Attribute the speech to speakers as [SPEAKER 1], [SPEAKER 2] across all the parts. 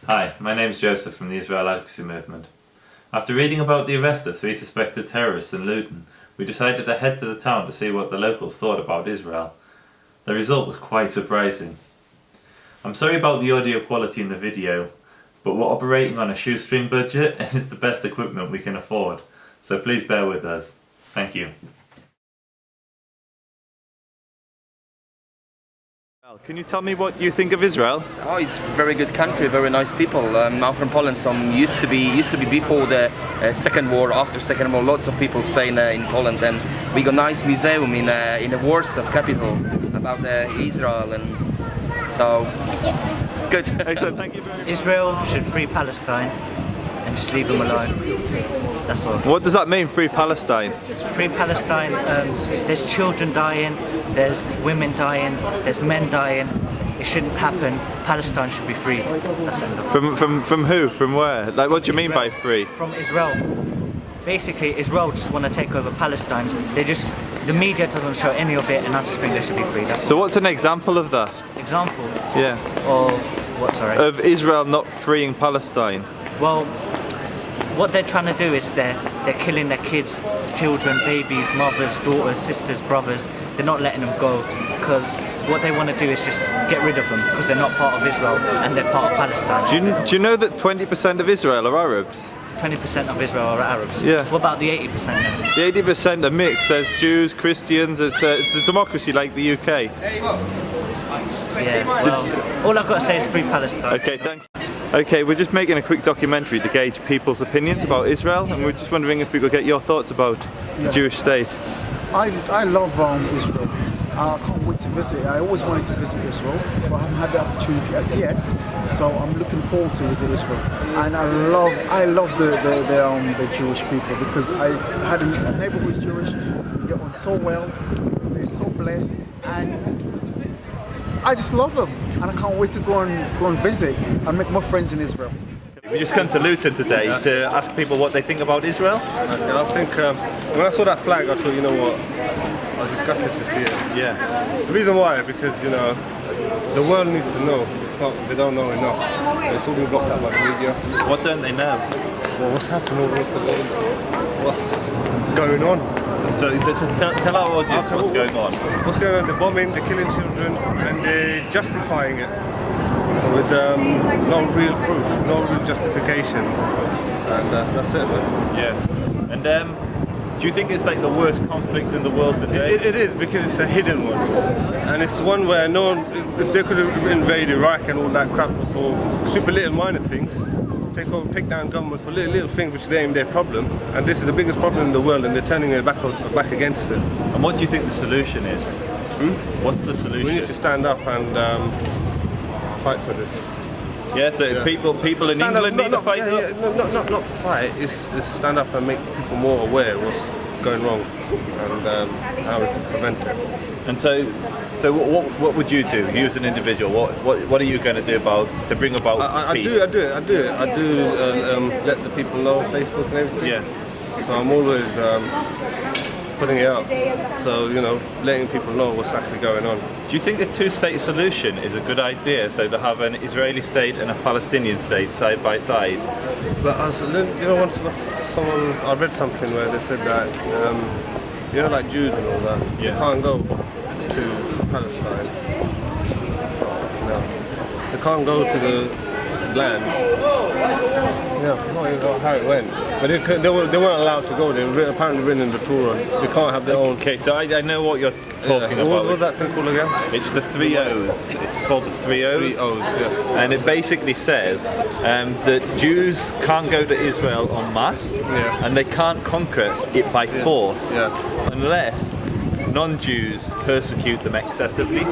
[SPEAKER 1] Hi, my name is Joseph from the Israel Advocacy Movement. After reading about the arrest of 3 suspected terrorists in Luton, we decided to head to the town to see what the locals thought about Israel. The result was quite surprising. I'm sorry about the audio quality in the video, but we're operating on a shoestring budget and it's the best equipment we can afford, so please bear with us. Thank you. Can you tell me what you think of Israel?
[SPEAKER 2] Oh, it's a very good country, very nice people. I'm from Poland, so used to be before the Second War, after Second War, lots of people staying in Poland, and we got nice museum in the Warsaw capital about Israel, and so good.
[SPEAKER 1] Excellent, thank you very much.
[SPEAKER 3] Israel should free Palestine and just leave them alone. That's all.
[SPEAKER 1] What does that mean, free Palestine?
[SPEAKER 3] Free Palestine, there's children dying, there's women dying, there's men dying. It shouldn't happen. Palestine should be freed. That's it.
[SPEAKER 1] From who? From where? Like, what do you mean by free?
[SPEAKER 3] From Israel. Basically, Israel just want to take over Palestine. The media doesn't show any of it, and I just think they should be free. That's
[SPEAKER 1] So what's an example of that?
[SPEAKER 3] example
[SPEAKER 1] Yeah.
[SPEAKER 3] of what? Sorry.
[SPEAKER 1] Of Israel not freeing Palestine?
[SPEAKER 3] Well, what they're trying to do is they're killing their kids, children, babies, mothers, daughters, sisters, brothers. They're not letting them go because what they want to do is just get rid of them because they're not part of Israel and they're part of Palestine.
[SPEAKER 1] Do you know that 20% of Israel are Arabs?
[SPEAKER 3] 20% of Israel are Arabs.
[SPEAKER 1] Yeah.
[SPEAKER 3] What about the 80% then?
[SPEAKER 1] The 80% are mixed. There's Jews, Christians. It's a democracy like the UK.
[SPEAKER 3] Yeah. Well, all I've got to say is free Palestine.
[SPEAKER 1] Okay, thank you. Okay, we're just making a quick documentary to gauge people's opinions about Israel, and we're just wondering if we could get your thoughts about the Jewish state.
[SPEAKER 4] I love Israel. I can't wait to visit. I always wanted to visit Israel, but I haven't had the opportunity as yet. So I'm looking forward to visit Israel. And I love the Jewish people because I had a neighbor who is Jewish. We get on so well. They're so blessed, and I just love them. And I can't wait to go and visit and make more friends in Israel.
[SPEAKER 1] We just come to Luton today to ask people what they think about Israel.
[SPEAKER 5] Okay, I think when I saw that flag, I thought, you know what, I was disgusted to see it.
[SPEAKER 1] Yeah.
[SPEAKER 5] The reason why, because you know, the world needs to know. They don't know enough. It's all been blocked out by the media.
[SPEAKER 1] What don't they know?
[SPEAKER 5] Well, what's happening? What's going on?
[SPEAKER 1] So tell our audience what's going on.
[SPEAKER 5] What's going on? The bombing, the killing children, and they're justifying it with no real proof, no real justification, and that's it.
[SPEAKER 1] Yeah. And do you think it's like the worst conflict in the world today?
[SPEAKER 5] It is, because it's a hidden one, and it's one where no one, if they could have invaded Iraq and all that crap for super little minor things, take down governments for little things which they ain't their problem, and this is the biggest problem in the world, and they're turning their back against it.
[SPEAKER 1] And what do you think the solution is? What's the solution?
[SPEAKER 5] We need to stand up and fight for this.
[SPEAKER 1] Yeah, so people in
[SPEAKER 5] Stand
[SPEAKER 1] England
[SPEAKER 5] up,
[SPEAKER 1] need to fight up?
[SPEAKER 5] not fight, it's stand up and make people more aware of what's going wrong and how we can prevent it.
[SPEAKER 1] And so what would you do? You as an individual, what are you going to do to bring about peace?
[SPEAKER 5] I do let the people know on Facebook and everything.
[SPEAKER 1] Yeah.
[SPEAKER 5] So I'm always putting it out. So, you know, letting people know what's actually going on.
[SPEAKER 1] Do you think the two-state solution is a good idea? So to have an Israeli state and a Palestinian state side by side?
[SPEAKER 5] But once I read something where they said that, like Jews and all that,
[SPEAKER 1] Yeah.
[SPEAKER 5] they can't go to Palestine. No. They can't go to the land. Yeah, I don't even know how it went. But they weren't allowed to go. They were apparently written in the Torah. They can't have their own.
[SPEAKER 1] Okay, so I know what you're talking about.
[SPEAKER 5] What was that thing called again?
[SPEAKER 1] It's the 3 O's. It's called the 3 O's.
[SPEAKER 5] 3 O's, yeah.
[SPEAKER 1] And it basically says that Jews can't go to Israel en masse, and they can't conquer it by force unless non-Jews persecute them excessively.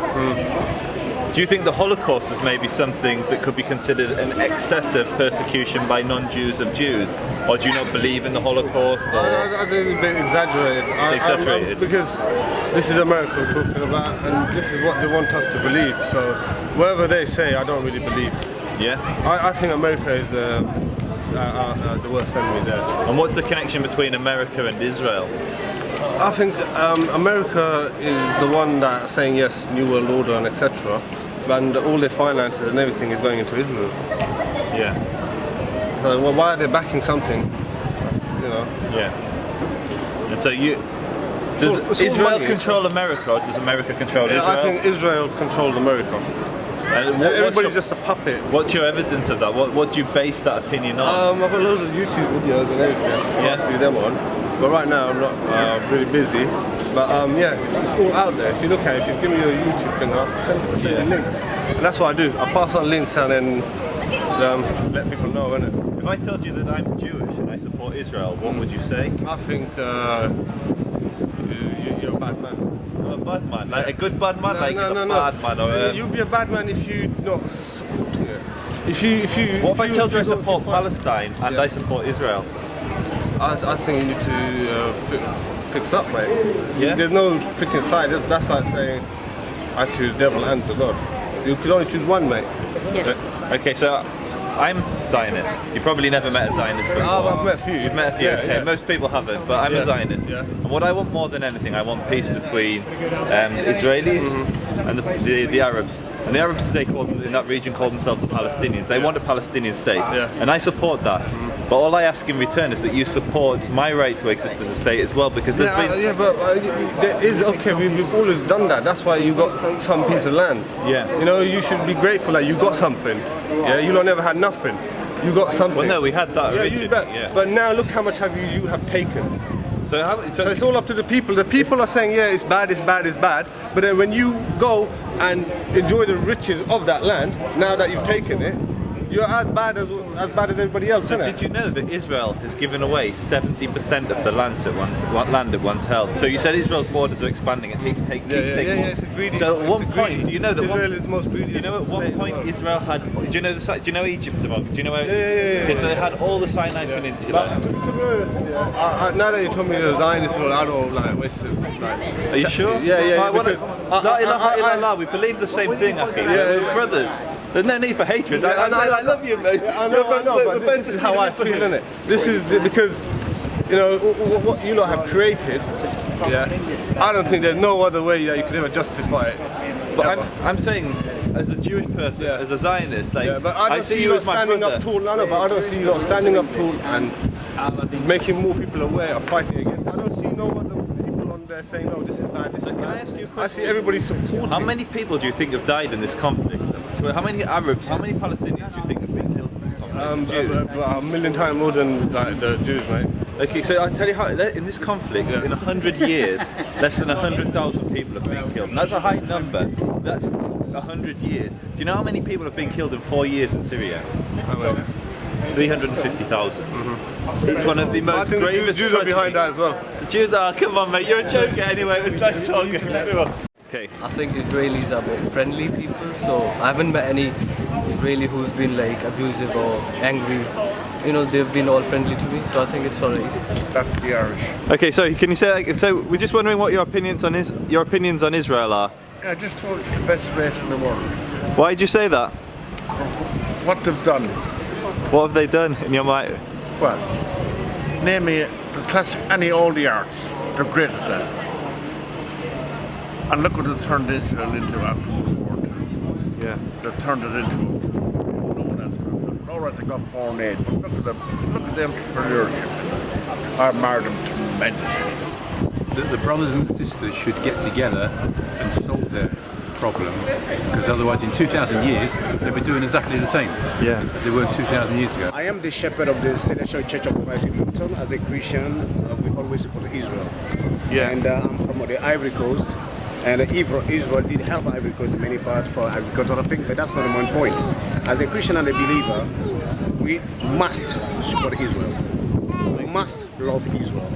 [SPEAKER 1] Do you think the Holocaust is maybe something that could be considered an excessive persecution by non-Jews of Jews? Or do you not believe in the Holocaust?
[SPEAKER 5] I think it's a bit exaggerated.
[SPEAKER 1] It's exaggerated?
[SPEAKER 5] Because this is America we're talking about, and this is what they want us to believe. So whatever they say, I don't really believe.
[SPEAKER 1] Yeah?
[SPEAKER 5] I think America is the worst enemy there.
[SPEAKER 1] And what's the connection between America and Israel?
[SPEAKER 5] I think America is the one that's saying yes, New World Order and etc. And all their finances and everything is going into Israel.
[SPEAKER 1] Yeah.
[SPEAKER 5] So well, why are they backing something? You know.
[SPEAKER 1] Yeah. And so does
[SPEAKER 5] it's all
[SPEAKER 1] Israel
[SPEAKER 5] money,
[SPEAKER 1] control America, or does America control
[SPEAKER 5] Yeah,
[SPEAKER 1] Israel?
[SPEAKER 5] I think Israel controlled America.
[SPEAKER 1] And
[SPEAKER 5] Everybody's just a puppet.
[SPEAKER 1] What's your evidence of that? What do you base that opinion on?
[SPEAKER 5] I've got loads of YouTube videos and everything.
[SPEAKER 1] Yeah.
[SPEAKER 5] I'll see them on. But right now I'm not really busy. But yeah, it's all out there. If you look at it, if you give me your YouTube thing, I'll send you links. And that's what I do. I pass on links and then let people know, innit?
[SPEAKER 1] If I told you that I'm Jewish and I support Israel, what would you say?
[SPEAKER 5] I think you're a bad man.
[SPEAKER 1] I'm a bad man, like a good bad man,
[SPEAKER 5] No.
[SPEAKER 1] bad man, or
[SPEAKER 5] You'd be a bad man if you're not supporting it. If you.
[SPEAKER 1] What if I told you I
[SPEAKER 5] go
[SPEAKER 1] support
[SPEAKER 5] for-
[SPEAKER 1] Palestine and I support Israel?
[SPEAKER 5] I think you need to fix up, mate.
[SPEAKER 1] Yeah?
[SPEAKER 5] There's no picking side. That's like saying I choose devil and the God. You can only choose one, mate.
[SPEAKER 1] Okay, so I'm Zionist. You probably never met a Zionist before.
[SPEAKER 5] I've met a few.
[SPEAKER 1] You've met a few,
[SPEAKER 5] Yeah,
[SPEAKER 1] okay.
[SPEAKER 5] yeah.
[SPEAKER 1] Most people haven't, but I'm a Zionist.
[SPEAKER 5] Yeah.
[SPEAKER 1] And what I want more than anything, I want peace between Israelis and the Arabs. And the Arabs today in that region call themselves the Palestinians. They want a Palestinian state.
[SPEAKER 5] Yeah.
[SPEAKER 1] And I support that. But all I ask in return is that you support my right to exist as a state as well, because there's been...
[SPEAKER 5] but there is, okay, we've always done that. That's why you got some piece of land.
[SPEAKER 1] Yeah.
[SPEAKER 5] You know, you should be grateful that you got something. Yeah, you lot never had nothing. You got something.
[SPEAKER 1] Well, no, we had that
[SPEAKER 5] Yeah,
[SPEAKER 1] originally.
[SPEAKER 5] you bet.
[SPEAKER 1] Yeah.
[SPEAKER 5] But now look how much you have taken.
[SPEAKER 1] So
[SPEAKER 5] it's all up to the people. The people are saying, yeah, it's bad, it's bad, it's bad. But then when you go and enjoy the riches of that land, now that you've taken it, you're as bad as everybody else,
[SPEAKER 1] So
[SPEAKER 5] isn't
[SPEAKER 1] did
[SPEAKER 5] it?
[SPEAKER 1] you know that Israel has given away 70% of the land it once held? So you said Israel's borders are expanding, it keeps taking more.
[SPEAKER 5] It's a greedy.
[SPEAKER 1] So at
[SPEAKER 5] it's
[SPEAKER 1] one
[SPEAKER 5] a
[SPEAKER 1] point,
[SPEAKER 5] greedy-
[SPEAKER 1] do you know that
[SPEAKER 5] Israel is the most greedy?
[SPEAKER 1] you know at one
[SPEAKER 5] state in the
[SPEAKER 1] point
[SPEAKER 5] world.
[SPEAKER 1] Israel had? Do you know do you know Egypt? Do you know where?
[SPEAKER 5] Yeah.
[SPEAKER 1] Okay, so they had all the Sinai
[SPEAKER 5] But
[SPEAKER 1] Peninsula.
[SPEAKER 5] to be honest, now that you told me you're a Zionist, well, I don't like waste it.
[SPEAKER 1] Are you sure?
[SPEAKER 5] Yeah.
[SPEAKER 1] La ilaha illallah, we believe the same thing, Akhi. We're brothers. There's no need for hatred. I love you, mate.
[SPEAKER 5] I know, but this is how I feel, innit? This is because, you know, what you lot have created, yeah, I don't think there's no other way that you could ever justify it.
[SPEAKER 1] But I'm saying, as a Jewish person, as a Zionist, like,
[SPEAKER 5] Yeah, but I don't see you
[SPEAKER 1] as my
[SPEAKER 5] standing
[SPEAKER 1] brother.
[SPEAKER 5] up tall. No, but I don't see you lot standing up tall and making more people aware of fighting against. I don't see no other people on there saying, no, this is bad, this is bad.
[SPEAKER 1] Can I ask you a question?
[SPEAKER 5] I see everybody supporting.
[SPEAKER 1] How many people do you think have died in this conflict? How many Arabs, how many Palestinians do you think have been killed in this conflict? Jews?
[SPEAKER 5] A million times more than like, the Jews, mate.
[SPEAKER 1] Okay, so I'll tell you how, in this conflict, in 100 years, less than 100,000 people have been killed. And that's a high number. That's 100 years. Do you know how many people have been killed in 4 years in Syria? 350,000. It's one of the
[SPEAKER 5] I
[SPEAKER 1] most
[SPEAKER 5] think the
[SPEAKER 1] gravest
[SPEAKER 5] Jews are behind that as well.
[SPEAKER 1] The Jews are, come on mate, you're a joker anyway, it was nice talking. Okay.
[SPEAKER 6] I think Israelis are very friendly people, so I haven't met any Israeli who's been like abusive or angry. You know, they've been all friendly to me, so I think it's alright.
[SPEAKER 7] That's the Irish.
[SPEAKER 1] Okay, so can you say, like, so we're just wondering what your opinions on Israel are.
[SPEAKER 7] I just told you the best race in the world.
[SPEAKER 1] Why did you say that?
[SPEAKER 7] What they've done.
[SPEAKER 1] What have they done in your mind?
[SPEAKER 7] Well, name me the classic, any all the arts. They're great at that. And look what they turned Israel into after World War II.
[SPEAKER 1] Yeah.
[SPEAKER 7] They turned it into no one else could have done. All right, they got foreign aid, but look at the entrepreneurship. I admire them tremendously.
[SPEAKER 8] The brothers and sisters should get together and solve their problems, because otherwise in 2,000 years they'll be doing exactly the same as they were 2,000 years ago.
[SPEAKER 9] I am the shepherd of the Celestial Church of Christ in Luton. As a Christian, we always support Israel.
[SPEAKER 1] Yeah.
[SPEAKER 9] And I'm from the Ivory Coast. And Israel did help Ivory Coast in many parts for agricultural things, but that's not the main point. As a Christian and a believer, we must support Israel. We must love Israel.